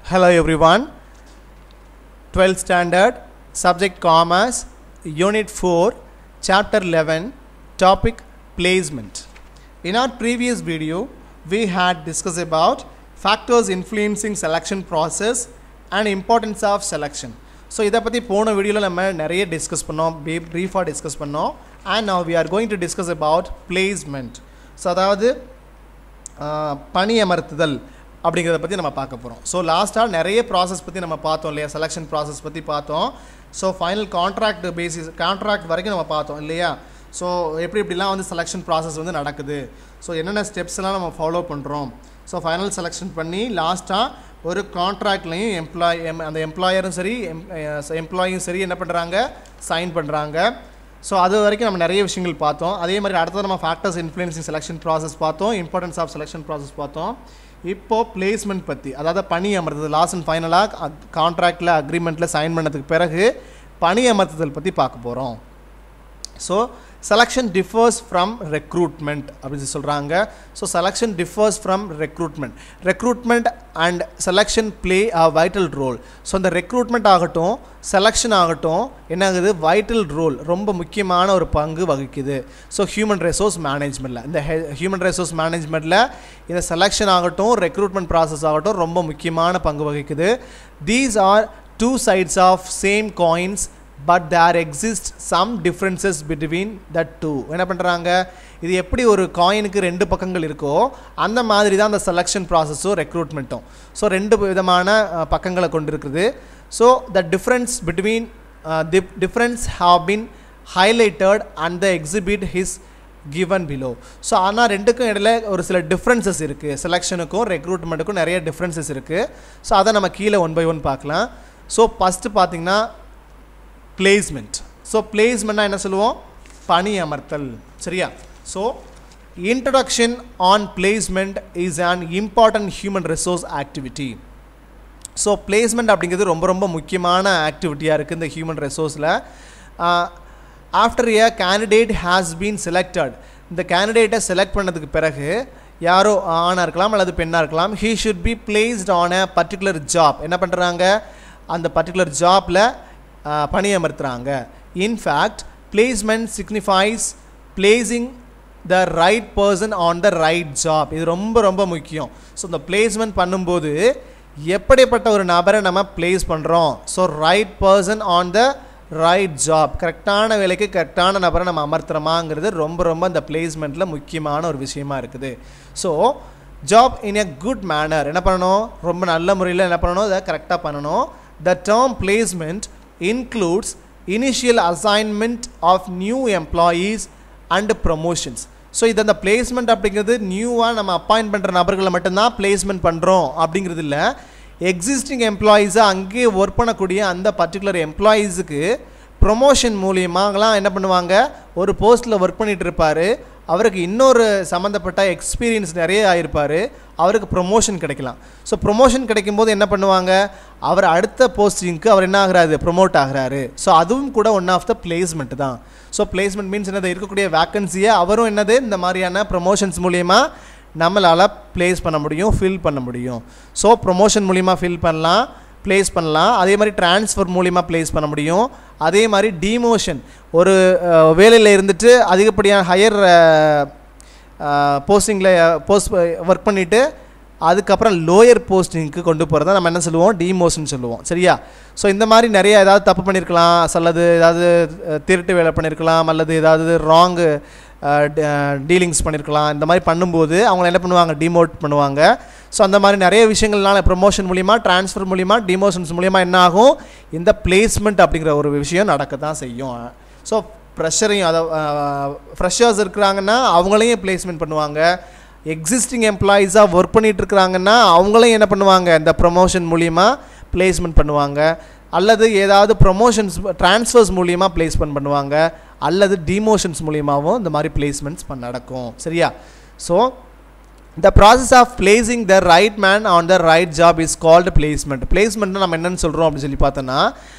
Hello everyone, 12th standard, subject commerce, unit 4, chapter 11, topic placement. In our previous video, we had discussed about factors influencing selection process and importance of selection. So, இதை பற்றி போன வீடியோவில் நம்ம நிறைய discuss பண்ணோம், பிரீஃபாக discuss பண்ணோம். And now we are going to discuss about placement. So, அதாவது பணி அமர்த்துதல் அப்படிங்கிறத பற்றி நம்ம பார்க்க போகிறோம். ஸோ லாஸ்ட்டாக நிறைய ப்ராசஸ் பற்றி நம்ம பார்த்தோம் இல்லையா, செலெக்ஷன் ப்ராசஸ் பற்றி பார்த்தோம். ஸோ ஃபைனல் கான்ட்ராக்ட் வரைக்கும் நம்ம பார்த்தோம் இல்லையா. ஸோ எப்படிலாம் வந்து செலெக்ஷன் ப்ராசஸ் வந்து நடக்குது, ஸோ என்னென்ன ஸ்டெப்ஸ்லாம் நம்ம ஃபாலோ பண்ணுறோம். ஸோ ஃபைனல் செலெக்ஷன் பண்ணி லாஸ்ட்டாக ஒரு கான்ட்ராக்ட்லையும் அந்த எம்ப்ளாயரும் சரி எம்ப்ளாயும் சரி என்ன பண்ணுறாங்க, சைன் பண்ணுறாங்க. ஸோ அது வரைக்கும் நம்ம நிறைய விஷயங்கள் பார்த்தோம். அதே மாதிரி அடுத்தது நம்ம ஃபேக்டர்ஸ் இன்ஃப்ளூயன்சிங் செலெக்ஷன் ப்ராசஸ் பார்த்தோம், இம்பார்ட்டன்ஸ் ஆஃப் செலெக்ஷன் ப்ராசஸ் பார்த்தோம். இப்போது பிளேஸ்மெண்ட் பற்றி, அதாவது பணி அமர்த்துதல், லாஸ்ட் அண்ட் ஃபைனலாக கான்ட்ராக்டில் அக்ரிமெண்ட்டில் சைன் பண்ணதுக்கு பிறகு பணி அமர்த்துதல் பற்றி பார்க்க போகிறோம். So selection differs from recruitment அப்படின்னு சொல்கிறாங்க. So selection differs from recruitment and selection play a vital role. So இந்த ரெக்ரூட்மெண்ட் ஆகட்டும் செலெக்ஷன் ஆகட்டும் என்ன ஆகுது, வைட்டல் ரோல், ரொம்ப முக்கியமான ஒரு பங்கு வகிக்குது. ஸோ ஹியூமன் ரிசோர்ஸ் மேனேஜ்மெண்ட்டில், இந்த ஹியூமன் ரிசோர்ஸ் மேனேஜ்மெண்ட்டில் இந்த செலெக்ஷன் ஆகட்டும் ரெக்ரூட்மெண்ட் ப்ராசஸ் ஆகட்டும் ரொம்ப முக்கியமான பங்கு வகிக்குது. These are two sides of same coins but there exist some differences between the two. என்ன பண்ணுறாங்க, இது எப்படி ஒரு காயினுக்கு ரெண்டு பக்கங்கள் இருக்கோ அந்த மாதிரி தான் அந்த செலெக்ஷன் ப்ராசஸும் ரெக்ரூட்மெண்ட்டும். ஸோ ரெண்டு விதமான பக்கங்களை கொண்டிருக்குது. So the difference have been highlighted and the exhibit is given below. So ஆனால் ரெண்டுக்கும் இடையில ஒரு சில டிஃப்ரென்சஸ் இருக்குது, செலெக்ஷனுக்கும் ரெக்ரூட்மெண்ட்டுக்கும் நிறைய டிஃப்ரென்சஸ் இருக்குது. ஸோ அதை நம்ம கீழே ஒன் பை ஒன் பார்க்கலாம். ஸோ ஃபஸ்ட்டு பார்த்திங்கன்னா பிளேஸ்மெண்ட். ஸோ பிளேஸ்மெண்ட்னா என்ன சொல்லுவோம், பணி அமர்த்தல், சரியா. So introduction on placement is an important human resource activity. So placement அப்படிங்கிறது ரொம்ப ரொம்ப முக்கியமான ஆக்டிவிட்டியாக இருக்குது இந்த ஹியூமன் ரிசோர்ஸில். After a candidate has been selected, இந்த கேண்டிடேட்டை செலக்ட் பண்ணதுக்கு பிறகு யாரோ ஆணாக இருக்கலாம் அல்லது பெண்ணாக இருக்கலாம், he should be placed on a particular job. என்ன பண்ணுறாங்க, அந்த பர்டிகுலர் ஜாப்பில் பணி அமர்த்துறாங்க. In fact placement signifies placing the right person on the right job. இது ரொம்ப ரொம்ப முக்கியம். ஸோ இந்த பிளேஸ்மெண்ட் பண்ணும்போது எப்படிப்பட்ட ஒரு நபரை நம்ம பிளேஸ் பண்ணுறோம், so right person on the right job, கரெக்டான வேலைக்கு கரெக்டான நபரை நம்ம அமர்த்துறோமாங்கிறது ரொம்ப ரொம்ப இந்த பிளேஸ்மெண்ட்டில் முக்கியமான ஒரு விஷயமா இருக்குது. So job in a good manor என்ன பண்ணணும், ரொம்ப நல்ல முறையில் என்ன பண்ணணும், அதை கரெக்டாக பண்ணணும். The term placement includes initial assignment of new employees and promotions. So இது அந்த பிளேஸ்மெண்ட் அப்படிங்கிறது நியூவாக நம்ம அப்பாயின்ட் பண்ணுற நபர்களை மட்டும்தான் பிளேஸ்மெண்ட் பண்ணுறோம் அப்படிங்கிறது இல்லை. எக்ஸிஸ்டிங் எம்ப்ளாயீஸை அங்கேயே ஒர்க் பண்ணக்கூடிய அந்த பர்டிகுலர் எம்ப்ளாயீஸுக்கு ப்ரொமோஷன் மூலியமாகலாம் என்ன பண்ணுவாங்க, ஒரு போஸ்ட்டில் ஒர்க் பண்ணிகிட்டு இருப்பார், அவருக்கு இன்னொரு சம்மந்தப்பட்ட எக்ஸ்பீரியன்ஸ் நிறைய ஆகிருப்பார், அவருக்கு ப்ரொமோஷன் கிடைக்கலாம். ஸோ ப்ரொமோஷன் கிடைக்கும்போது என்ன பண்ணுவாங்க, அவர் அடுத்த போஸ்டிங்க்கு அவர் என்ன ஆகிறாரு, ப்ரொமோட் ஆகிறாரு. ஸோ அதுவும் கூட ஒன் ஆஃப் த பிளேஸ்மெண்ட் தான். ஸோ பிளேஸ்மெண்ட் மீன்ஸ் என்னது, இருக்கக்கூடிய வேக்கன்சியை அவரும் என்னது இந்த மாதிரியான ப்ரொமோஷன்ஸ் மூலிமா நம்மளால் ப்ளேஸ் பண்ண முடியும், ஃபில் பண்ண முடியும். ஸோ ப்ரொமோஷன் மூலிமா ஃபில் பண்ணலாம், ப்ளேஸ் பண்ணலாம். அதே மாதிரி ட்ரான்ஸ்ஃபர் மூலிமா ப்ளேஸ் பண்ண முடியும். அதே மாதிரி டிமோஷன், ஒரு வேலையில் இருந்துட்டு அதிகப்படியான ஹையர் போஸ்டிங்கில் ஒர்க் பண்ணிவிட்டு அதுக்கப்புறம் லோயர் போஸ்டிங்க்கு கொண்டு போகிறத நம்ம என்ன சொல்லுவோம், டிமோஷன் சொல்லுவோம், சரியா. ஸோ இந்த மாதிரி நிறைய ஏதாவது தப்பு பண்ணியிருக்கலாம், அல்லது ஏதாவது திருட்டு வேலை பண்ணியிருக்கலாம், அல்லது ஏதாவது ராங்கு டீலிங்ஸ் பண்ணியிருக்கலாம். இந்த மாதிரி பண்ணும்போது அவங்கள என்ன பண்ணுவாங்க, டிமோட் பண்ணுவாங்க. ஸோ அந்த மாதிரி நிறைய விஷயங்கள்னால ப்ரொமோஷன் மூலிமா, ட்ரான்ஸ்ஃபர் மூலிமா, டிமோஷன்ஸ் மூலிமா என்ன ஆகும், இந்த பிளேஸ்மெண்ட் அப்படிங்கிற ஒரு விஷயம் நடக்க தான் செய்யும். ஸோ ப்ரெஷரையும், அதை ஃப்ரெஷர்ஸ் இருக்கிறாங்கன்னா அவங்களையும் பிளேஸ்மெண்ட் பண்ணுவாங்க. எக்ஸிஸ்டிங் எம்ப்ளாயீஸாக ஒர்க் பண்ணிகிட்டு இருக்கிறாங்கன்னா அவங்களையும் என்ன பண்ணுவாங்க, இந்த ப்ரொமோஷன் மூலிமா பிளேஸ்மெண்ட் பண்ணுவாங்க. அல்லது ஏதாவது ப்ரொமோஷன்ஸ் ட்ரான்ஸ்ஃபர்ஸ் மூலிமா பிளேஸ்மெண்ட் பண்ணுவாங்க, அல்லது டிமோஷன்ஸ் மூலியமாகவும் இந்த மாதிரி பிளேஸ்மெண்ட்ஸ் நடக்கும், சரியா. So the process of placing the right man on the right job is called placement. Placement நம்ம என்னன்னு சொல்கிறோம் அப்படின்னு சொல்லி பார்த்தோன்னா,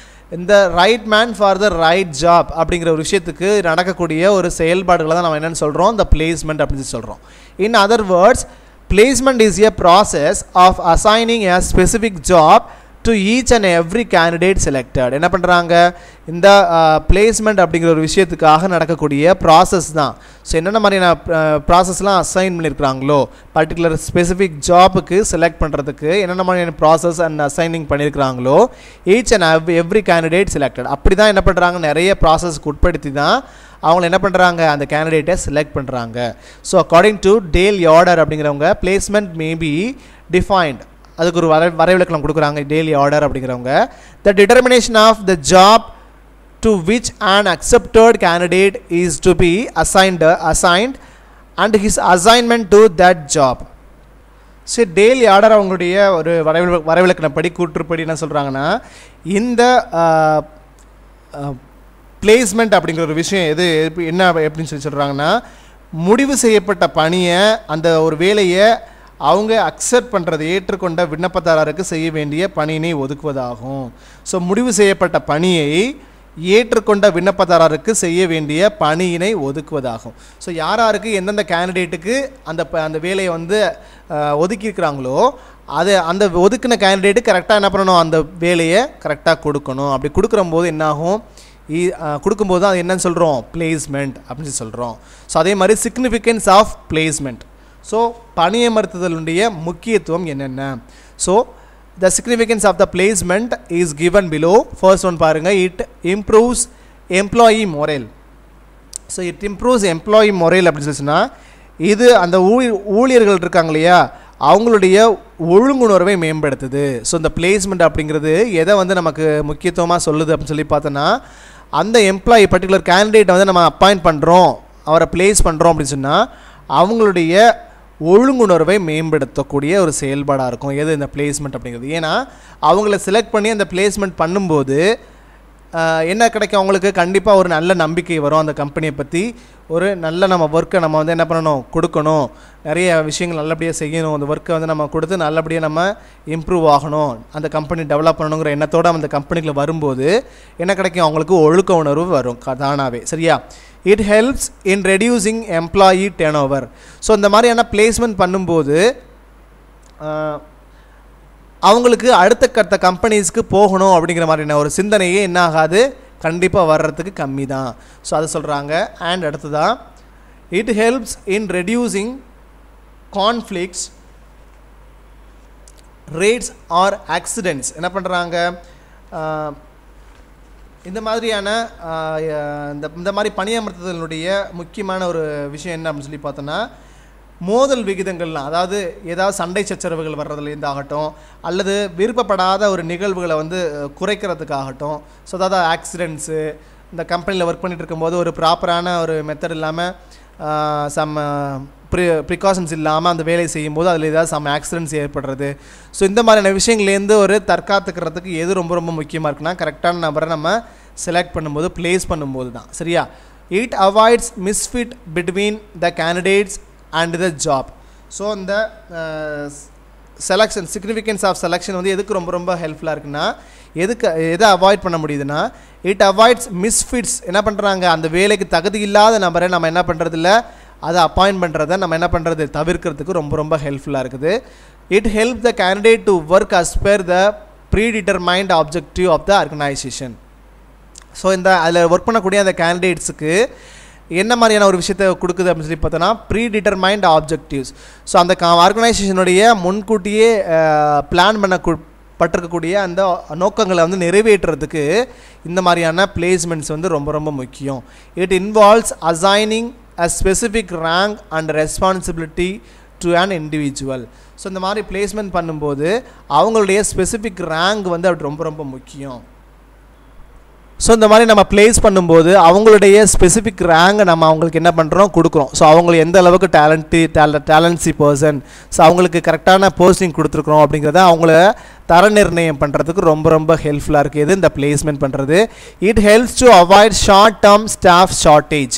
இந்த right man for the right job அப்படிங்கிற ஒரு விஷயத்துக்கு நடக்கக்கூடிய ஒரு செயல்பாடுகளை தான் நம்ம என்னென்னு சொல்கிறோம், இந்த பிளேஸ்மெண்ட் அப்படின்னு சொல்கிறோம். In other words, placement is a process of assigning a specific job to each and every candidate selected. என்ன பண்ணுறாங்க, இந்த பிளேஸ்மெண்ட் அப்படிங்கிற ஒரு விஷயத்துக்காக நடக்கக்கூடிய ப்ராசஸ் தான். ஸோ என்னென்ன மாதிரியான ப்ராசஸ்லாம் அசைன் பண்ணியிருக்கிறாங்களோ, பர்டிகுலர் ஸ்பெசிஃபிக் ஜாபுக்கு செலக்ட் பண்ணுறதுக்கு என்னென்ன மாதிரியான ப்ராசஸ் அண்ட் அசைனிங் பண்ணியிருக்கிறாங்களோ, each and every candidate selected. அப்படி தான் என்ன பண்ணுறாங்க, நிறைய ப்ராசஸ்க்கு உட்படுத்தி தான் அவங்க என்ன பண்ணுறாங்க, அந்த கேண்டிடேட்டை செலக்ட் பண்ணுறாங்க. So according to Dale Yoder அப்படிங்கிறவங்க பிளேஸ்மெண்ட் மே பி டிஃபைன்ட், அதுக்கு ஒரு வரைவிலக்கணம் கொடுக்குறாங்க டெய்லி ஆர்டர் அப்படிங்கிறவங்க. The determination of the job to which an accepted candidate is to be assigned and his assignment to that job. So daily order அவங்களுடைய ஒரு வரைவிலக்கணப்படி கூற்றுப்படி என்ன சொல்கிறாங்கன்னா, இந்த பிளேஸ்மெண்ட் அப்படிங்கிற ஒரு விஷயம் எது என்ன எப்படின்னு சொல்கிறாங்கன்னா, முடிவு செய்யப்பட்ட பணியை, அந்த ஒரு வேலையை அவங்க அக்செப்ட் பண்ணுறது, ஏற்றுக்கொண்ட விண்ணப்பதாரருக்கு செய்ய வேண்டிய பணியினை ஒதுக்குவதாகும். ஸோ முடிவு செய்யப்பட்ட பணியை ஏற்றுக்கொண்ட விண்ணப்பதாரருக்கு செய்ய வேண்டிய பணியினை ஒதுக்குவதாகும். ஸோ யாராருக்கு எந்தெந்த கேண்டிடேட்டுக்கு அந்த வேலையை வந்து ஒதுக்கியிருக்கிறாங்களோ, அது அந்த ஒதுக்கின கேண்டிடேட்டு கரெக்டாக என்ன பண்ணணும், அந்த வேலையை கரெக்டாக கொடுக்கணும். அப்படி கொடுக்குறம்போது என்னாகும், கொடுக்கும்போது அது என்னன்னு சொல்கிறோம், பிளேஸ்மெண்ட் அப்படின்னு சொல்கிறோம். ஸோ அதே மாதிரி சிக்னிஃபிகன்ஸ் ஆஃப் பிளேஸ்மெண்ட். ஸோ பணியமர்த்துதலுடைய முக்கியத்துவம் என்னென்ன. So the significance of the placement is given below. First one பாருங்கள், it improves employee morale. So it improves employee morale அப்படின்னு சொல்லிச்சுன்னா, இது அந்த ஊழியர்கள் இருக்காங்க இல்லையா, அவங்களுடைய ஒழுங்குணர்வை மேம்படுத்துது. ஸோ இந்த பிளேஸ்மெண்ட் அப்படிங்கிறது எதை வந்து நமக்கு முக்கியத்துவமாக சொல்லுது அப்படின்னு சொல்லி பார்த்தோன்னா, அந்த எம்ப்ளாயி பர்டிகுலர் கேண்டிடேட்டை வந்து நம்ம அப்பாயிண்ட் பண்ணுறோம், அவரை பிளேஸ் பண்ணுறோம் அப்படின்னு சொன்னால் அவங்களுடைய ஒழுங்குணர்வை மேம்படுத்தக்கூடிய ஒரு செயல்பாடாக இருக்கும் எது இந்த பிளேஸ்மெண்ட் அப்படிங்கிறது. ஏன்னா அவங்கள செலக்ட் பண்ணி அந்த பிளேஸ்மெண்ட் பண்ணும்போது என்ன கிடைக்கும், அவங்களுக்கு கண்டிப்பாக ஒரு நல்ல நம்பிக்கை வரும், அந்த கம்பெனியை பற்றி ஒரு நல்ல நம்ம ஒர்க்கை நம்ம வந்து என்ன பண்ணணும், கொடுக்கணும், நிறைய விஷயங்கள் நல்லபடியாக செய்யணும், அந்த ஒர்க்கை வந்து நம்ம கொடுத்து நல்லபடியாக நம்ம இம்ப்ரூவ் ஆகணும், அந்த கம்பெனி டெவலப் பண்ணணுங்கிற எண்ணத்தோடு அந்த கம்பெனிக்குள்ள வரும்போது என்ன கிடைக்கும், அவங்களுக்கு ஒழுக்க உணர்வு வரும் தானாகவே. சரியா? It helps in reducing employee turn over. So இந்த மாதிரியான பிளேஸ்மெண்ட் பண்ணும்போது அவங்களுக்கு அடுத்த கம்பெனிஸ்க்கு போகணும் அப்படிங்கிற மாதிரியான ஒரு சிந்தனையே என்ன ஆகாது, கண்டிப்பாக வர்றதுக்கு கம்மி தான். ஸோ அதை சொல்கிறாங்க. அண்ட் அடுத்ததான், it helps in reducing conflicts rates or accidents. என்ன பண்ணுறாங்க, இந்த மாதிரியான இந்த மாதிரி பணியமர்த்துதலுடைய முக்கியமான ஒரு விஷயம் என்ன அப்படின்னு சொல்லி பார்த்தோன்னா, மோதல் விகிதங்கள்லாம், அதாவது ஏதாவது சண்டை சச்சரவுகள் வர்றதுலேருந்து ஆகட்டும், அல்லது விருப்பப்படாத ஒரு நிகழ்வுகளை வந்து குறைக்கிறதுக்காகட்டும். ஸோ அதாவது ஆக்சிடென்ட்ஸு, இந்த கம்பெனியில் ஒர்க் பண்ணிகிட்டு இருக்கும்போது ஒரு ப்ராப்பரான ஒரு மெத்தட் இல்லாமல் சம் ப்ரிகாஷன்ஸ் இல்லாமல் அந்த வேலையை செய்யும்போது அதில் ஏதாவது சம் ஆக்சிடென்ட்ஸ் ஏற்படுறது. ஸோ இந்த மாதிரியான விஷயங்கள்லேருந்து ஒரு தற்காத்துக்கிறதுக்கு எது ரொம்ப ரொம்ப முக்கியமாக இருக்குன்னா, கரெக்டான நபரை நம்ம செலக்ட் பண்ணும்போது, ப்ளேஸ் பண்ணும்போது தான். சரியா? It avoids Misfit between the candidates and the job. So இந்த செலெக்ஷன், சிக்னிஃபிகன்ஸ் ஆஃப் செலெக்ஷன் வந்து எதுக்கு ரொம்ப ரொம்ப ஹெல்ப்ஃபுல்லாக இருக்குன்னா, எதை அவாய்ட் பண்ண முடியுதுன்னா, இட் அவாய்ட்ஸ் மிஸ்ஃபிட்ஸ். என்ன பண்ணுறாங்க, அந்த வேலைக்கு தகுதி இல்லாத நபரை நம்ம என்ன பண்ணுறதில்ல, அதை அப்பாயிண்ட் பண்ணுறதை நம்ம என்ன பண்ணுறது, தவிர்க்கிறதுக்கு ரொம்ப ரொம்ப ஹெல்ப்ஃபுல்லாக இருக்குது. It help the candidate to work as per the predetermined objective of the organisation. So இந்த அதில் ஒர்க் பண்ணக்கூடிய அந்த கேண்டிடேட்ஸுக்கு என்ன மாதிரியான ஒரு விஷயத்தை கொடுக்குது அப்படின்னு சொல்லி பார்த்தோன்னா, ப்ரீடிட்டர்மைண்ட் ஆப்ஜெக்டிவ்ஸ். ஸோ அந்த ஆர்கனைசேஷனுடைய முன்கூட்டியே பிளான் பட்டிருக்கக்கூடிய அந்த நோக்கங்களை வந்து நிறைவேற்றுறதுக்கு இந்த மாதிரியான பிளேஸ்மெண்ட்ஸ் வந்து ரொம்ப ரொம்ப முக்கியம். It involves assigning a specific rank and responsibility to an individual. So இந்த மாதிரி பிளேஸ்மெண்ட் பண்ணும்போது அவங்களுடைய ஸ்பெசிஃபிக் ரேங்க் வந்து அப்படி ரொம்ப ரொம்ப முக்கியம். ஸோ இந்த மாதிரி நம்ம பிளேஸ் பண்ணும்போது அவங்களுடைய ஸ்பெசிஃபிக் ரேங்கை நம்ம அவங்களுக்கு என்ன பண்ணுறோம், கொடுக்குறோம். ஸோ அவங்களுக்கு எந்த அளவுக்கு டேலன்சி பர்சன், ஸோ அவங்களுக்கு கரெக்டான போஸ்டிங் கொடுத்துருக்குறோம் அப்படிங்கிறத அவங்கள தர நிர்ணயம் பண்ணுறதுக்கு ரொம்ப ரொம்ப ஹெல்ப்ஃபுல்லாக இருக்குது இந்த பிளேஸ்மெண்ட் பண்ணுறது. It helps to avoid short term staff shortage.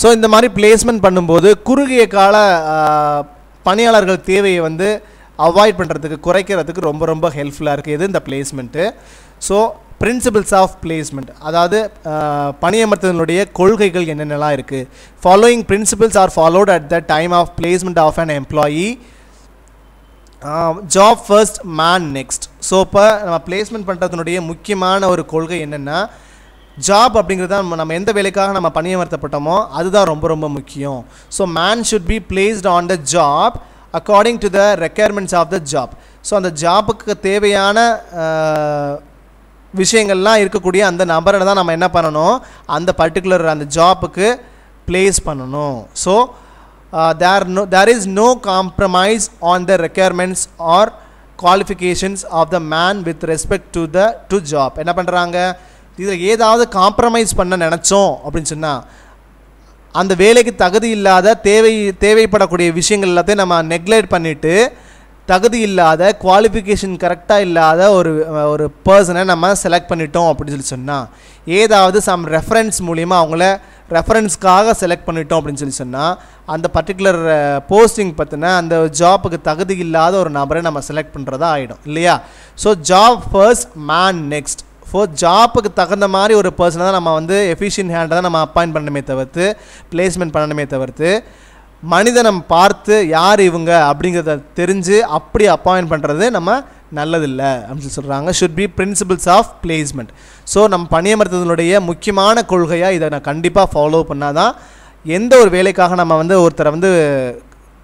So இந்த மாதிரி பிளேஸ்மெண்ட் பண்ணும்போது குறுகிய கால பணியாளர்கள் தேவையை வந்து அவாய்ட் பண்ணுறதுக்கு, குறைக்கிறதுக்கு ரொம்ப ரொம்ப ஹெல்ப்ஃபுல்லாக இருக்குது இந்த placement. So principles of placement, அதாவது பணியமர்த்தலினுடைய கொள்கைகள் என்னென்னலாம் இருக்குது. Following principles are followed at the time of placement of an employee. Job first man next. So இப்போ நம்ம பிளேஸ்மெண்ட் பண்ணுறதுனுடைய முக்கியமான ஒரு கொள்கை என்னென்னா, ஜாப் அப்படிங்கிறது நம்ம எந்த வேலைக்காக நம்ம பணியமர்த்தப்பட்டோமோ அதுதான் ரொம்ப ரொம்ப முக்கியம். So man should be placed on the job according to the requirements of the job. So அந்த ஜாப்புக்கு தேவையான விஷயங்கள்லாம் இருக்கக்கூடிய அந்த நபரை தான் நம்ம என்ன பண்ணணும், அந்த பர்டிகுலர் அந்த ஜாப்புக்கு பிளேஸ் பண்ணணும். So there is no compromise on the requirements or qualifications of the man with respect to job. என்ன பண்ணுறாங்க, இதில் ஏதாவது காம்ப்ரமைஸ் பண்ண நினச்சோம் அப்படின்னு சொன்னால் அந்த வேலைக்கு தகுதி இல்லாத தேவைப்படக்கூடிய விஷயங்கள் எல்லாத்தையும் நம்ம நெக்லெக்ட் பண்ணிவிட்டு தகுதி இல்லாத குவாலிஃபிகேஷன் கரெக்டாக இல்லாத ஒரு பர்சனை நம்ம செலக்ட் பண்ணிட்டோம் அப்படின்னு சொன்னால், ஏதாவது சம் ரெஃபரன்ஸ் மூலிமா அவங்கள ரெஃபரன்ஸ்க்காக செலக்ட் பண்ணிட்டோம் அப்படின்னு சொன்னால் அந்த பர்டிகுலர் போஸ்டிங் பார்த்தினா அந்த ஜாப்புக்கு தகுதி இல்லாத ஒரு நபரை நம்ம செலக்ட் பண்ணுறதா ஆகிடும் இல்லையா. So job first man next. ஜாப்புக்கு தகுந்த மாதிரி ஒரு பர்சனை தான் நம்ம வந்து எஃபிஷியன்ட் ஹேண்டை தான் நம்ம அப்பாயின்ட் பண்ணணுமே தவிர்த்து பிளேஸ்மெண்ட் பண்ணணுமே தவிர்த்து மனிதனம் பார்த்து யார் இவங்க அப்படிங்கிறத தெரிஞ்சு அப்படி அப்பாயின்ட் பண்ணுறது நம்ம நல்லதில்லை அப்படின்னு சொல்கிறாங்க. Should be principles of placement. So நம்ம பணியமர்த்தலினுடைய முக்கியமான கொள்கையாக இதை நான் கண்டிப்பாக ஃபாலோ பண்ணால் தான் எந்த ஒரு வேலைக்காக நம்ம வந்து ஒருத்தரை வந்து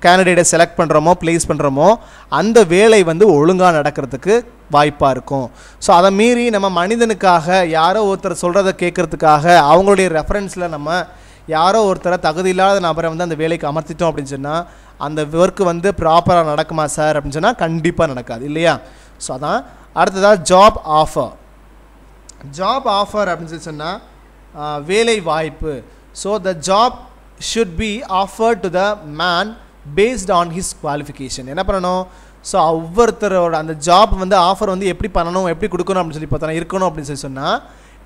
கேண்டிடேட்டை செலக்ட் பண்ணுறோமோ பிளேஸ் பண்ணுறோமோ அந்த வேலை வந்து ஒழுங்காக நடக்கிறதுக்கு வாய்ப்பாக இருக்கும். ஸோ அதை மீறி நம்ம மனிதனுக்காக யாரோ ஒருத்தர் சொல்கிறத கேட்குறதுக்காக அவங்களுடைய ரெஃபரன்ஸில் நம்ம யாரோ ஒருத்தரை தகுதி இல்லாத நபரை வந்து அந்த வேலைக்கு அமர்த்திட்டோம் அப்படின்னு சொன்னால் அந்த ஒர்க்கு வந்து ப்ராப்பராக நடக்குமா சார் அப்படின்னு சொன்னால் கண்டிப்பாக நடக்காது இல்லையா. ஸோ அதான் அடுத்ததாக ஜாப் ஆஃபர். ஜாப் ஆஃபர் அப்படின்னு சொல்லி சொன்னால் வேலை வாய்ப்பு. So the job should be offer to the man based on his qualification. என்ன பண்ணணும், ஸோ ஒவ்வொருத்தரோட அந்த ஜாப் வந்து ஆஃபர் வந்து எப்படி பண்ணணும் எப்படி கொடுக்கணும் அப்படின்னு சொல்லி பார்த்தோன்னா இருக்கணும் அப்படின்னு சொல்லி சொன்னால்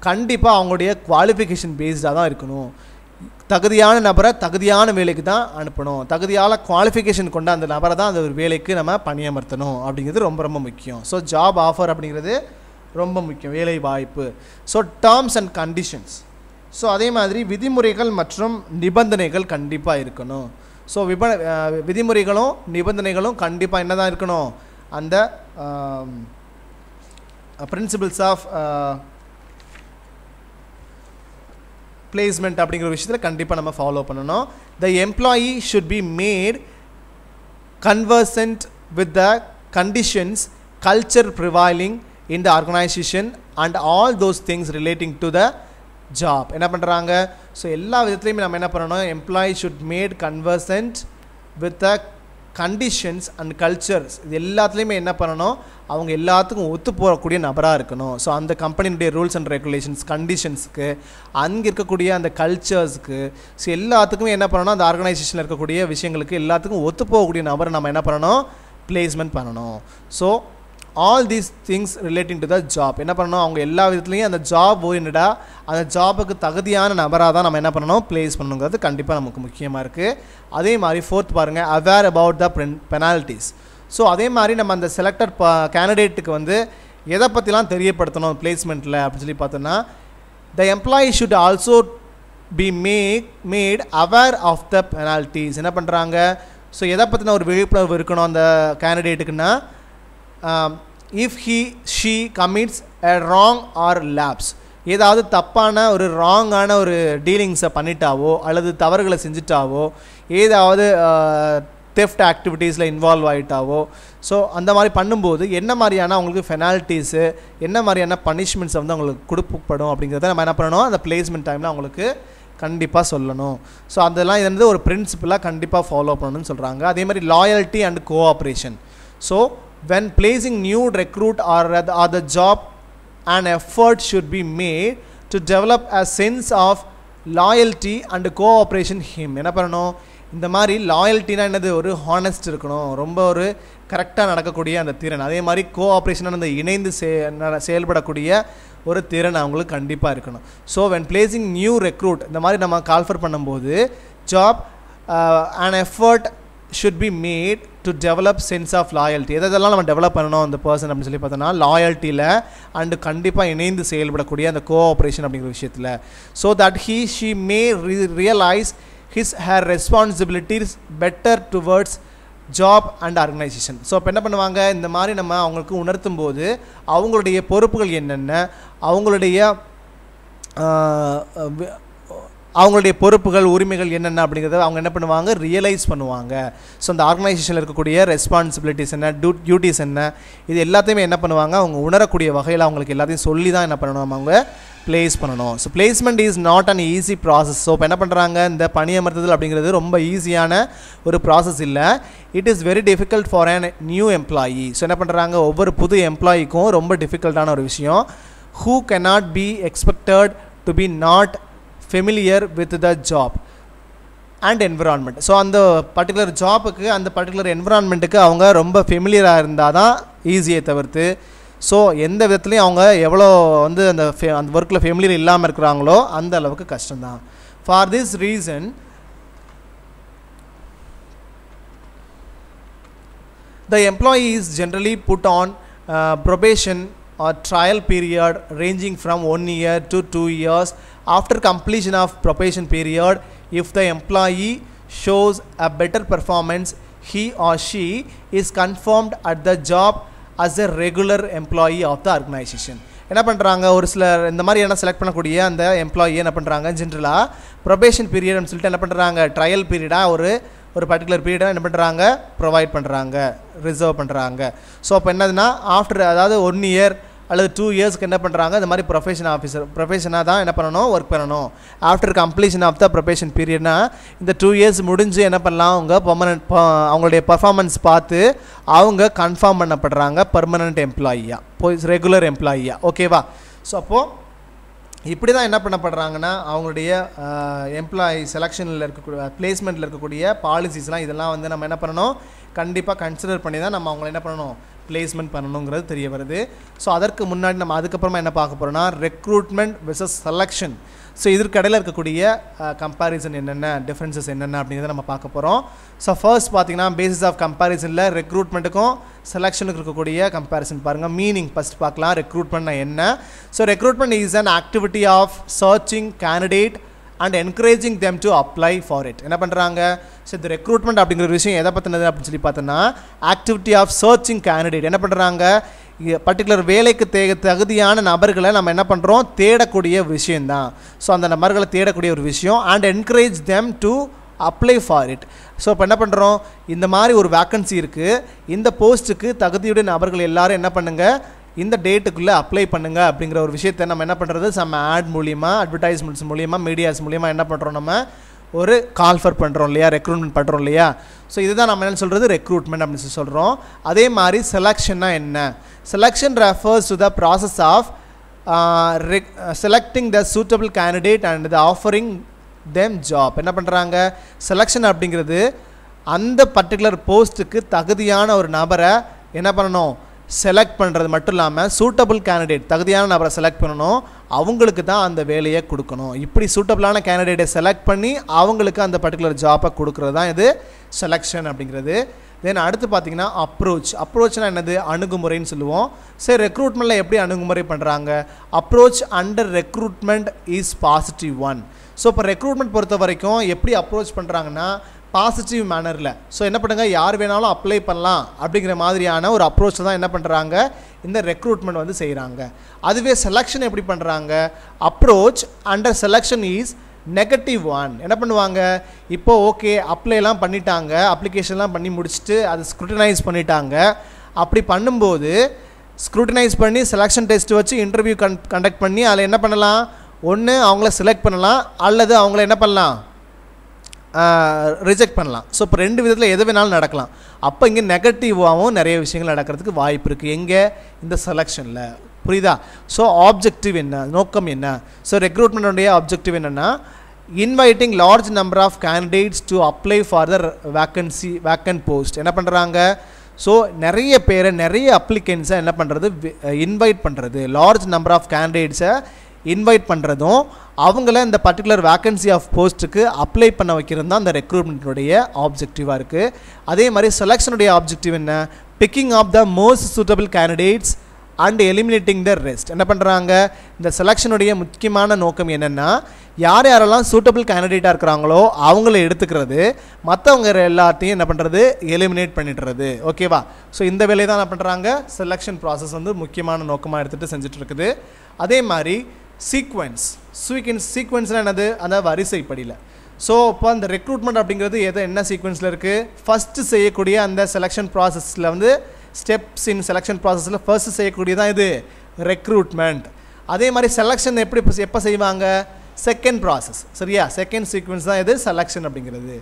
கண்டிப்பாக அவங்களுடைய குவாலிஃபிகேஷன் பேஸ்டாக தான் இருக்கணும். தகுதியான நபரை தகுதியான வேலைக்கு தான் அனுப்பணும். தகுதியான குவாலிஃபிகேஷன் கொண்ட அந்த நபரை தான் அந்த ஒரு வேலைக்கு நம்ம பணியமர்த்தணும் அப்படிங்கிறது ரொம்ப ரொம்ப முக்கியம். ஸோ ஜாப் ஆஃபர் அப்படிங்கிறது ரொம்ப முக்கியம், வேலை வாய்ப்பு. So terms and conditions. So அதே மாதிரி விதிமுறைகள் மற்றும் நிபந்தனைகள் கண்டிப்பாக இருக்கணும். ஸோ விதிமுறைகளும் நிபந்தனைகளும் கண்டிப்பாக என்ன தான் இருக்கணும், அந்த பிரின்சிபிள்ஸ் ஆஃப் பிளேஸ்மெண்ட் அப்படிங்கிற விஷயத்தில் கண்டிப்பாக நம்ம ஃபாலோ பண்ணணும். The employee should be made conversant with the conditions culture prevailing in the organisation and all those things relating to the job. என்ன பண்ணுறாங்க, ஸோ எல்லா விதத்துலையுமே நம்ம என்ன பண்ணணும், employee should made conversant with the conditions and cultures. இது எல்லாத்துலேயுமே என்ன பண்ணணும், அவங்க எல்லாத்துக்கும் ஒத்து போகக்கூடிய நபராக இருக்கணும். ஸோ அந்த கம்பெனியுடைய ரூல்ஸ் அண்ட் ரெகுலேஷன்ஸ் கண்டிஷன்ஸுக்கு அங்கே இருக்கக்கூடிய அந்த கல்ச்சர்ஸுக்கு ஸோ எல்லாத்துக்குமே என்ன பண்ணணும், அந்த ஆர்கனைசேஷனில் இருக்கக்கூடிய விஷயங்களுக்கு எல்லாத்துக்கும் ஒத்து போகக்கூடிய நபரை நம்ம என்ன பண்ணணும், பிளேஸ்மெண்ட் பண்ணணும். So all these things relating to the job என்ன பண்ணணும், அவங்க எல்லா விதத்துலையும் அந்த ஜாப் ஓரியன்டாக அந்த ஜாபுக்கு தகுதியான நபராக தான் நம்ம என்ன பண்ணணும், பிளேஸ் பண்ணணுங்கிறது கண்டிப்பாக நமக்கு முக்கியமாக இருக்குது. அதே மாதிரி ஃபோர்த் பாருங்கள், aware about the penalties. So அதே மாதிரி நம்ம அந்த செலக்டட் கேண்டிடேட்டுக்கு வந்து எதை பற்றிலாம் தெரியப்படுத்தணும் பிளேஸ்மெண்ட்டில் அப்படின்னு சொல்லி பார்த்தோன்னா, the employee should also be made aware of the penalties. என்ன பண்ணுறாங்க, ஸோ எதை பற்றின ஒரு விழிப்புணர்வு இருக்கணும் அந்த கேண்டிடேட்டுக்குன்னா, if she commits a wrong or lapse, ஏதாவது தப்பான ஒரு ராங்கான ஒரு டீலிங்ஸை பண்ணிட்டாவோ அல்லது தவறுகளை செஞ்சுட்டாவோ ஏதாவது தெஃப்ட் ஆக்டிவிட்டீஸில் இன்வால்வ் ஆகிட்டாவோ ஸோ அந்த மாதிரி பண்ணும்போது என்ன மாதிரியான அவங்களுக்கு பெனால்ட்டிஸு என்ன மாதிரியான பனிஷ்மெண்ட்ஸை வந்து அவங்களுக்கு கொடுக்கப்படும் அப்படிங்கிறத நம்ம என்ன பண்ணணும், அந்த பிளேஸ்மெண்ட் டைமில் அவங்களுக்கு கண்டிப்பாக சொல்லணும். ஸோ அதெல்லாம் இது வந்து ஒரு பிரின்சிபலாக கண்டிப்பாக ஃபாலோ பண்ணணும்னு சொல்கிறாங்க. அதே மாதிரி loyalty and cooperation. So when placing new recruit or the job, an effort should be made to develop a sense of loyalty and cooperation him. என்ன பண்ணணும், இந்த மாதிரி லாயல்ட்டினா என்னது, ஒரு ஹானஸ்ட் இருக்கணும், ரொம்ப ஒரு கரெக்டாக நடக்கக்கூடிய அந்த திறன். அதே மாதிரி கோஆப்ரேஷனாக அந்த இணைந்து செயல்படக்கூடிய ஒரு திறன் அவங்களுக்கு கண்டிப்பாக இருக்கணும். So when placing new recruit இந்த மாதிரி நம்ம கால்ஃபர் பண்ணும்போது job an effort should be made to develop sense of loyalty. எதெல்லாம் நம்ம டெவலப் பண்ணணும் அந்த பர்சன் அப்படின்னு சொல்லி பார்த்தோன்னா லாயல்ட்டியில் அண்டு கண்டிப்பாக இணைந்து செயல்படக்கூடிய அந்த கோஆப்ரேஷன் அப்படிங்கிற விஷயத்தில். So that she May realise her responsibilities better towards job and organization. So இப்போ என்ன பண்ணுவாங்க, இந்த மாதிரி நம்ம அவங்களுக்கு உணர்த்தும் போது அவங்களுடைய பொறுப்புகள் என்னென்ன, அவங்களுடைய பொறுப்புகள் உரிமைகள் என்னென்ன அப்படிங்கிறத அவங்க என்ன பண்ணுவாங்க, ரியலைஸ் பண்ணுவாங்க. ஸோ அந்த ஆர்கனைசேஷனில் இருக்கக்கூடிய ரெஸ்பான்சிபிலிட்டிஸ் என்ன, டியூட்டிஸ் என்ன, இது எல்லாத்தையுமே என்ன பண்ணுவாங்க, அவங்க உணரக்கூடிய வகையில் அவங்களுக்கு எல்லாத்தையும் சொல்லி தான் என்ன பண்ணணும், அவங்க பிளேஸ் பண்ணணும். So placement is not an easy process. So இப்போ என்ன பண்ணுறாங்க, இந்த பணியமர்த்துதல் அப்படிங்கிறது ரொம்ப ஈஸியான ஒரு ப்ராசஸ் இல்லை. It is very difficult for an new employee. So என்ன பண்ணுறாங்க, ஒவ்வொரு புது எம்ப்ளாயிக்கும் ரொம்ப டிஃபிகல்ட்டான ஒரு விஷயம். Who cannot be expected to be not familiar with the job and environment. So அந்த பர்டிகுலர் ஜாப்புக்கு அந்த பர்டிகுலர் என்விரான்மெண்ட்டுக்கு அவங்க ரொம்ப ஃபெமிலியராக இருந்தால் தான் ஈஸியை தவிர்த்து ஸோ எந்த விதத்துலையும் அவங்க எவ்வளோ வந்து அந்த ஒர்க்கில் ஃபெமிலியர் இல்லாமல் இருக்கிறாங்களோ அந்த அளவுக்கு கஷ்டம்தான். For this reason the employee is generally put on probation or trial period ranging from 1 year to 2 years. After completion of probation period, if the employee shows a better performance, he or she is confirmed at the job as a regular employee of the organization. என்ன பண்ணுறாங்க, ஒரு சிலர் இந்த மாதிரி என்ன select பண்ணக்கூடிய அந்த employee என்ன பண்ணுறாங்க, ஜென்ரலாக ப்ரொபேஷன் பீரியட்னு சொல்லிட்டு என்ன பண்ணுறாங்க, ட்ரையல் பீரியடாக ஒரு பர்டிகுலர் பீரியடாக என்ன பண்ணுறாங்க, ப்ரொவைட் பண்ணுறாங்க, ரிசர்வ் பண்ணுறாங்க. ஸோ அப்போ என்னதுன்னா ஆஃப்டர் அதாவது 1 year அல்லது 2 yearsக்கு என்ன பண்ணுறாங்க, இந்த மாதிரி ப்ரொஃபஷனாக தான் என்ன பண்ணணும், ஒர்க் பண்ணணும். After completion of the probation பீரியட்னா இந்த 2 years முடிஞ்சு என்ன பண்ணலாம், அவங்க அவங்களுடைய பர்ஃபார்மன்ஸ் பார்த்து அவங்க கன்ஃபார்ம் பண்ணப்படுறாங்க பர்மனெண்ட் எம்ப்ளாயியாக, ரெகுலர் எம்ப்ளாயியாக. ஓகேவா? ஸோ அப்போது இப்படி தான் என்ன பண்ணப்படுறாங்கன்னா அவங்களுடைய எம்ப்ளாயி செலெக்ஷனில் இருக்கக்கூடிய பிளேஸ்மெண்ட்டில் இருக்கக்கூடிய பாலிசிஸ்லாம் இதெல்லாம் வந்து நம்ம என்ன பண்ணணும், கண்டிப்பாக கன்சிடர் பண்ணி தான் நம்ம அவங்கள என்ன பண்ணணும், பிளேஸ்மெண்ட் பண்ணணுங்கிறது தெரிய வருது. ஸோ அதற்கு முன்னாடி நம்ம அதுக்கப்புறமா என்ன பார்க்க போகிறோம்னா ரெக்ரூட்மெண்ட் வெர்சஸ் செலெக்ஷன். ஸோ இதற்கு இடையில் இருக்கக்கூடிய கம்பேரிசன் என்னென்ன, டிஃப்ரென்சஸ் என்னென்ன அப்படிங்கிறத நம்ம பார்க்க போகிறோம். ஸோ ஃபர்ஸ்ட் பார்த்தீங்கன்னா பேசிஸ் ஆஃப் கம்பேரிசனில் ரெக்ரூட்மெண்ட்டுக்கும் செலெக்ஷனுக்கு இருக்கக்கூடிய கம்பேரிசன் பாருங்கள். மீனிங் ஃபஸ்ட் பார்க்கலாம், ரெக்ரூட்மெண்ட்னா என்ன. So recruitment is an activity of searching candidate and encouraging them to apply for it. என்ன பண்ணுறாங்க, ஸோ இந்த ரெக்ரூட்மெண்ட் அப்படிங்கிற விஷயம் எதை பற்றினது அப்படின்னு சொல்லி பார்த்தோன்னா ஆக்டிவிட்டி ஆஃப் சர்ச்சிங் கேண்டிடேட். என்ன பண்ணுறாங்க, பர்டிகுலர் வேலைக்கு தகுதியான நபர்களை நம்ம என்ன பண்ணுறோம், தேடக்கூடிய விஷயந்தான். ஸோ அந்த நபர்களை தேடக்கூடிய ஒரு விஷயம். And encourage them to apply for it. So இப்போ என்ன பண்ணுறோம், இந்த மாதிரி ஒரு வேக்கன்சி இருக்குது, இந்த போஸ்ட்டுக்கு தகுதியுடைய நபர்கள் எல்லோரும் என்ன பண்ணுங்கள், இந்த டேட்டுக்குள்ளே அப்ளை பண்ணுங்கள் அப்படிங்கிற ஒரு விஷயத்தை நம்ம என்ன பண்ணுறது, நம்ம ஆட் மூலியமாக, அட்வர்டைஸ்மெண்ட்ஸ் மூலியமாக, மீடியாஸ் மூலியமாக என்ன பண்ணுறோம், நம்ம ஒரு கால்ஃபர் பண்ணுறோம் இல்லையா, ரெக்ரூட்மெண்ட் பண்ணுறோம் இல்லையா. ஸோ இதுதான் நம்ம என்ன சொல்கிறது, ரெக்ரூட்மெண்ட் அப்படின்னு சொல்லி சொல்கிறோம். அதே மாதிரி செலெக்ஷன்னா என்ன, selection refers to the process of selecting the suitable candidate and the offering them job. என்ன பண்ணுறாங்க, செலெக்ஷன் அப்படிங்கிறது அந்த பர்டிகுலர் போஸ்ட்டுக்கு தகுதியான ஒரு நபரை என்ன பண்ணணும், செலக்ட் பண்ணுறது மட்டும் இல்லாமல் சூட்டபிள் கேண்டிடேட் தகுதியான நபரை செலக்ட் பண்ணணும், அவங்களுக்கு தான் அந்த வேலையை கொடுக்கணும். இப்படி சூட்டபிளான கேண்டிடேட்டை செலக்ட் பண்ணி அவங்களுக்கு அந்த பர்டிகுலர் ஜாப்பை கொடுக்குறது தான் இது செலெக்ஷன் அப்படிங்கிறது. தென் அடுத்து பார்த்தீங்கன்னா அப்ரோச்னா என்னது, அணுகுமுறைன்னு சொல்லுவோம். சரி, ரெக்ரூட்மெண்ட்டில் எப்படி அணுகுமுறை பண்ணுறாங்க, approach under recruitment is positive one. So இப்போ ரெக்ரூட்மெண்ட் பொறுத்த வரைக்கும் எப்படி அப்ரோச் பண்ணுறாங்கன்னா பாசிட்டிவ் மேனரில். ஸோ என்ன பண்ணுங்க, யார் வேணாலும் அப்ளை பண்ணலாம் அப்படிங்கிற மாதிரியான ஒரு அப்ரோச் தான் என்ன பண்ணுறாங்க, இந்த ரெக்ரூட்மெண்ட் வந்து செய்கிறாங்க. அதுவே செலெக்ஷன் எப்படி பண்ணுறாங்க, approach under selection is negative one. என்ன பண்ணுவாங்க, இப்போது ஓகே அப்ளைலாம் பண்ணிட்டாங்க, அப்ளிகேஷன்லாம் பண்ணி முடிச்சுட்டு அது ஸ்க்ரூட்டனைஸ் பண்ணிட்டாங்க. அப்படி பண்ணும்போது ஸ்க்ரூட்டனைஸ் பண்ணி செலெக்ஷன் டெஸ்ட் வச்சு இன்டர்வியூ கண்டக்ட் பண்ணி அதில் என்ன பண்ணலாம், ஒன்று அவங்கள செலக்ட் பண்ணலாம் அல்லது அவங்கள என்ன பண்ணலாம், ரிஜெக்ட் பண்ணலாம். ஸோ இப்போ 2 விதத்தில் எது வேணாலும் நடக்கலாம். அப்போ இங்கே நெகட்டிவாகவும் நிறைய விஷயங்கள் நடக்கிறதுக்கு வாய்ப்பு இருக்குது. எங்கே, இந்த செலெக்ஷனில். புரியுதா? ஸோ ஆப்ஜெக்டிவ் என்ன, நோக்கம் என்ன, ஸோ ரெக்ரூட்மெண்ட்டுடைய ஆப்ஜெக்டிவ் என்னென்னா inviting large number of candidates to apply for the vacant post. என்ன பண்ணுறாங்க, ஸோ நிறைய பேரை, நிறைய அப்ளிகன்ஸை என்ன பண்ணுறது, இன்வைட் பண்ணுறது, லார்ஜ் நம்பர் ஆஃப் கேண்டிடேட்ஸை இன்வைட் பண்ணுறதும் அவங்கள இந்த பர்டிகுலர் வேக்கன்சி ஆஃப் போஸ்ட்டுக்கு அப்ளை பண்ண வைக்கிறது தான் அந்த ரெக்ரூட்மெண்ட்டுடைய ஆப்ஜெக்டிவாக இருக்குது. அதே மாதிரி செலெக்ஷனுடைய ஆப்ஜெக்டிவ் என்ன? Picking of the most suitable candidates and eliminating the rest. என்ன பண்ணுறாங்க? இந்த செலெக்ஷனுடைய முக்கியமான நோக்கம் என்னென்னா, யார் யாரெல்லாம் சூட்டபிள் கேண்டிடேட்டாக இருக்கிறாங்களோ அவங்கள எடுத்துக்கிறது, மற்றவங்க எல்லாத்தையும் என்ன பண்ணுறது? எலிமினேட் பண்ணிடுறது. ஓகேவா? ஸோ இந்த வேலையை தான் என்ன பண்ணுறாங்க? செலெக்ஷன் ப்ராசஸ் வந்து முக்கியமான நோக்கமாக எடுத்துகிட்டு செஞ்சுட்டு இருக்குது. அதே மாதிரி சீக்வன்ஸ்னால் என்னது? அந்த வரிசைப்படியில். ஸோ இப்போ அந்த ரெக்ரூட்மெண்ட் அப்படிங்கிறது என்ன சீக்வன்ஸில் இருக்குது? ஃபஸ்ட்டு செய்யக்கூடிய அந்த செலெக்ஷன் ப்ராசஸில் வந்து ஸ்டெப்ஸ் இன் செலெக்ஷன் ப்ராசஸில் ஃபர்ஸ்ட் செய்யக்கூடியதான் இது ரெக்ரூட்மெண்ட். அதே மாதிரி செலெக்ஷன் எப்போ செய்வாங்க? Second process. சரியா? செகண்ட் சீக்வன்ஸ் தான் இது செலெக்ஷன் அப்படிங்கிறது.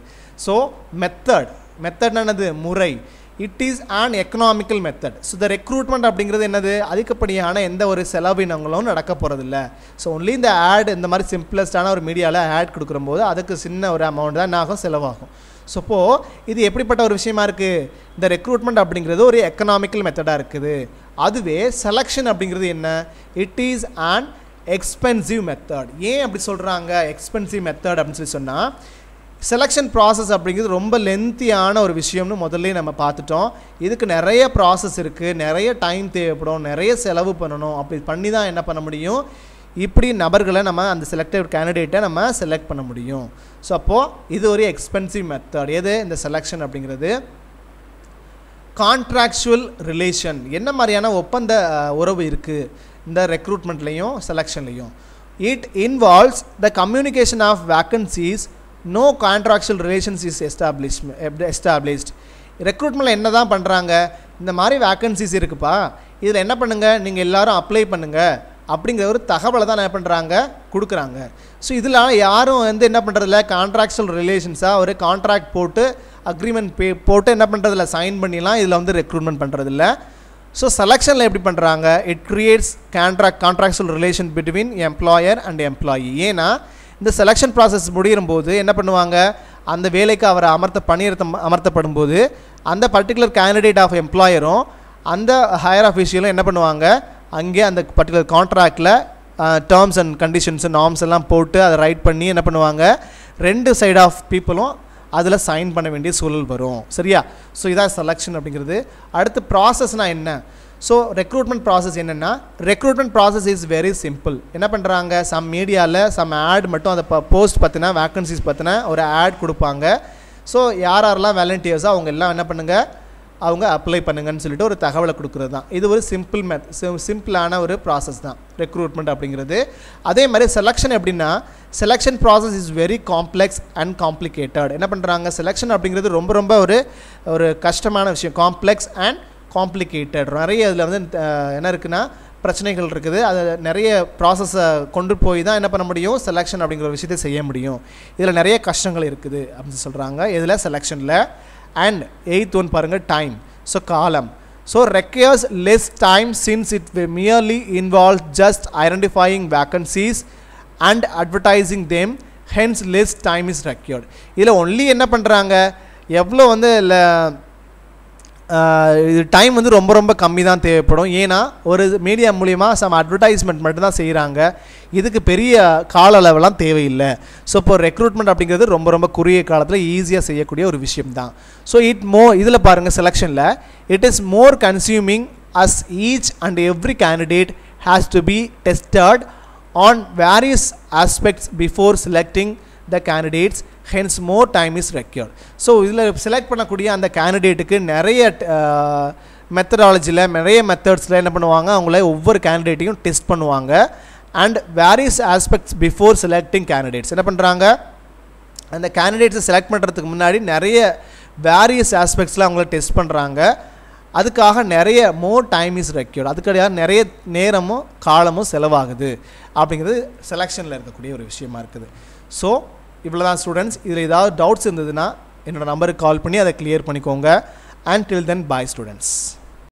ஸோ மெத்தட்னா என்னது? முறை. It is on economical method. So இந்த ரெக்ரூட்மெண்ட் அப்படிங்கிறது என்னது? அதிகப்படியான எந்த ஒரு செலவினங்களும் நடக்க போகிறதில்ல. ஸோ ஒன்லி இந்த ஆட், இந்த மாதிரி சிம்பிளஸ்டான ஒரு மீடியாவில் ஆட் கொடுக்கும்போது அதுக்கு சின்ன ஒரு அமௌண்ட் தான் ஆகும், செலவாகும். ஸோ இப்போது இது எப்படிப்பட்ட ஒரு விஷயமா இருக்குது? இந்த ரெக்ரூட்மெண்ட் அப்படிங்கிறது ஒரு எக்கனாமிக்கல் மெத்தடாக இருக்குது. அதுவே செலெக்ஷன் அப்படிங்கிறது என்ன? It is on expensive method. ஏன் அப்படி சொல்கிறாங்க எக்ஸ்பென்சிவ் மெத்தட் அப்படின்னு சொல்லி சொன்னால், செலெக்ஷன் ப்ராசஸ் அப்படிங்கிறது ரொம்ப லென்த்தியான ஒரு விஷயம்னு முதல்ல நம்ம பார்த்துட்டோம். இதுக்கு நிறைய ப்ராசஸ் இருக்குது, நிறைய டைம் தேவைப்படும், நிறைய செலவு பண்ணணும். அப்படி பண்ணி தான் என்ன பண்ண முடியும்? இப்படி நபர்களை நம்ம அந்த செலக்டட் கேண்டிடேட்டை நம்ம செலக்ட் பண்ண முடியும். ஸோ அப்போது இது ஒரு எக்ஸ்பென்சிவ் மெத்தட். எது? இந்த செலெக்ஷன் அப்படிங்கிறது. கான்ட்ராக்சுவல் ரிலேஷன், என்ன மாதிரியான ஒப்பந்த உறவு இருக்குது இந்த ரெக்ரூட்மெண்ட்லேயும் செலெக்ஷன்லேயும்? It involves the communication of vacancies, no contractual relations is established. ரெக்ரூட்மெண்ட்டில் என்ன தான் பண்ணுறாங்க? இந்த மாதிரி வேக்கன்சிஸ் இருக்குப்பா, இதில் என்ன பண்ணுங்கள், நீங்கள் எல்லோரும் அப்ளை பண்ணுங்கள் அப்படிங்கிற ஒரு தகவலை தான் என்ன பண்ணுறாங்க? கொடுக்குறாங்க. ஸோ இதில் யாரும் வந்து என்ன பண்ணுறதில்ல, கான்ட்ராக்சுவல் ரிலேஷன்ஸாக ஒரு கான்ட்ராக்ட் போட்டு அக்ரிமெண்ட் போட்டு என்ன பண்ணுறதில்ல, சைன் பண்ணிலாம் இதில் வந்து ரெக்ரூட்மெண்ட் பண்ணுறதில்ல. ஸோ செலெக்ஷனில் எப்படி பண்ணுறாங்க? It creates contractual relation between employer and employee. ஏன்னா இந்த செலெக்ஷன் ப்ராசஸ் முடியும்போது என்ன பண்ணுவாங்க? அந்த வேலைக்கு அவரை அமர்த்தப்படும் போது அந்த பர்டிகுலர் கேண்டிடேட் ஆஃப் எம்ப்ளாயரும் அந்த ஹையர் அஃபீஷியலும் என்ன பண்ணுவாங்க? அங்கே அந்த பர்டிகுலர் கான்ட்ராக்டில் டேர்ம்ஸ் அண்ட் கண்டிஷன்ஸ் நார்ம்ஸ் எல்லாம் போட்டு அதை ரைட் பண்ணி என்ன பண்ணுவாங்க? ரெண்டு சைட் ஆஃப் பீப்புளும் அதில் சைன் பண்ண வேண்டிய சூழல் வரும். சரியா? ஸோ இதான் செலெக்ஷன் அப்படிங்கிறது. அடுத்து ப்ராசஸ்னால் என்ன? ஸோ ரெக்ரூட்மெண்ட் ப்ராசஸ் என்னென்னா, recruitment process is very simple. என்ன பண்ணுறாங்க? சம் மீடியாவில் சம் ஆட் மட்டும் அந்த போஸ்ட் பற்றின வேக்கன்சிஸ் பற்றின ஒரு ஆட் கொடுப்பாங்க. ஸோ யாரெல்லாம் வாலண்டியர்ஸோ அவங்க எல்லாம் என்ன பண்ணுங்கள், அவங்க அப்ளை பண்ணுங்கன்னு சொல்லிட்டு ஒரு தகவலை கொடுக்குறது தான். இது ஒரு சிம்பிளான ஒரு ப்ராசஸ் தான் ரெக்ரூட்மெண்ட் அப்படிங்கிறது. அதே மாதிரி செலெக்ஷன் எப்படின்னா, selection process is very complex and complicated. என்ன பண்ணுறாங்க? செலெக்ஷன் அப்படிங்கிறது ரொம்ப ரொம்ப ஒரு கஷ்டமான விஷயம். Complex and complicated. நிறைய இதில் வந்து என்ன இருக்குன்னா பிரச்சனைகள் இருக்குது. அதை நிறைய ப்ராசஸை கொண்டு போய் தான் என்ன பண்ண முடியும்? செலெக்ஷன் அப்படிங்கிற ஒரு விஷயத்தை செய்ய முடியும். இதில் நிறைய கஷ்டங்கள் இருக்குது அப்படின்னு சொல்கிறாங்க இதில் செலெக்ஷனில். அண்ட் 8th one பாருங்கள், டைம். ஸோ காலம். So requires less time since it merely involve just identifying vacancies and advertising them, hence less time is required. இதில் ஒன்லி என்ன பண்ணுறாங்க, எவ்வளோ வந்து இது டைம் வந்து ரொம்ப ரொம்ப கம்மி தான் தேவைப்படும். ஏன்னா ஒரு மீடியா மூலிமா சம் அட்வர்டைஸ்மெண்ட் மட்டும்தான் செய்கிறாங்க. இதுக்கு பெரிய கால அளவெல்லாம் தேவையில்லை. ஸோ இப்போ ரெக்ரூட்மெண்ட் அப்படிங்கிறது ரொம்ப ரொம்ப குறுகிய காலத்தில் ஈஸியாக செய்யக்கூடிய ஒரு விஷயம் தான். ஸோ இதில் பாருங்கள் செலெக்ஷனில் it is more consuming as each and every candidate has to be tested on various aspects before selecting the candidates, hence more time is required. So இதில் செலக்ட் பண்ணக்கூடிய அந்த கேண்டிடேட்டுக்கு நிறைய மெத்தடாலஜியில் நிறைய மெத்தட்ஸில் என்ன பண்ணுவாங்க, அவங்கள ஒவ்வொரு கேண்டிடேட்டையும் டெஸ்ட் பண்ணுவாங்க. And various aspects before selecting candidates என்ன பண்ணுறாங்க, அந்த கேண்டிடேட்ஸை செலக்ட் பண்ணுறதுக்கு முன்னாடி நிறைய வேரியஸ் ஆஸ்பெக்ட்ஸில் அவங்கள டெஸ்ட் பண்ணுறாங்க. அதுக்காக நிறைய மோர் டைம் இஸ் ரெக்யர்ட், அதுக்காக நிறைய நேரமும் காலமும் செலவாகுது அப்படிங்கிறது செலெக்ஷனில் இருக்கக்கூடிய ஒரு விஷயமா இருக்குது. ஸோ இவ்வளோ தான் ஸ்டூடெண்ட்ஸ். இதில் ஏதாவது டவுட்ஸ் இருந்ததுன்னா என்னோடய நம்பருக்கு கால் பண்ணி அதை கிளியர் பண்ணிக்கோங்க. And till then bye students.